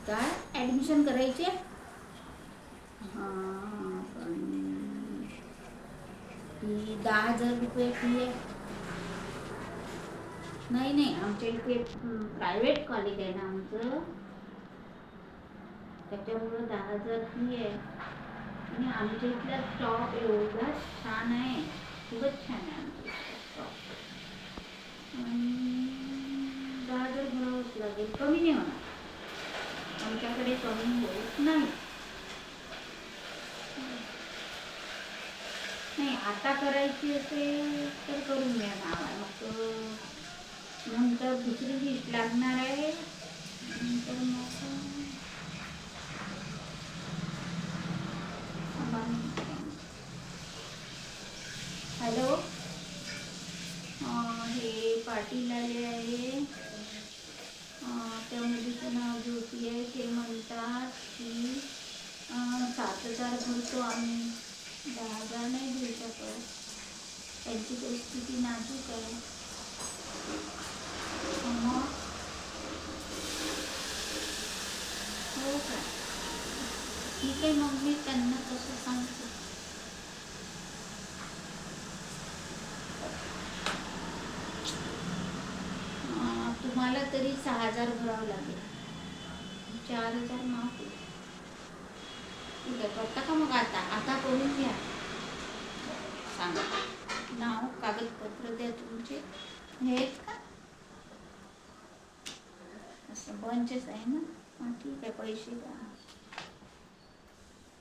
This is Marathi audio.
काय ॲडमिशन करायचे? हां पण फी 10,000 रुपये फी आहे. नाही नाही, आमच्या इथे प्रायव्हेट कॉलेज आहे ना आमचं, त्याच्यामुळं 10,000 फी आहे. आणि आमच्या इथला स्टॉप एवढा छान आहे, खूपच छान आहे आमच्या इथला स्टॉप. आणि 10,000 भरावंच लागेल, कमी नाही होणार आमच्याकडे, कमी होत नाही. नाही आता करायची असेल तर करून घ्या नावा, मग नंतर दुसरी लिस्ट लागणार आहे. नंतर मग हॅलो, हे पाटील आले आहे, त्या मुलीचं नाव ज्योती आहे. ते म्हणतात की 7,000 भरतो आम्ही, 10,000 नाही देऊ शकत, त्यांची परिस्थिती नाजूक आहे. मग हो का, ठीक आहे, मग मी त्यांना तसं सांगते. तुम्हाला तरी 6,000 भरावं लागेल, 4,000 माफ होईल. ठीक आहे, करता का मग? आता आता करून घ्या. सांगा नाव, कागदपत्र द्या तुमचे. हे आहेत का? असं बंचच आहे ना? हां ठीक आहे, पैसे द्या.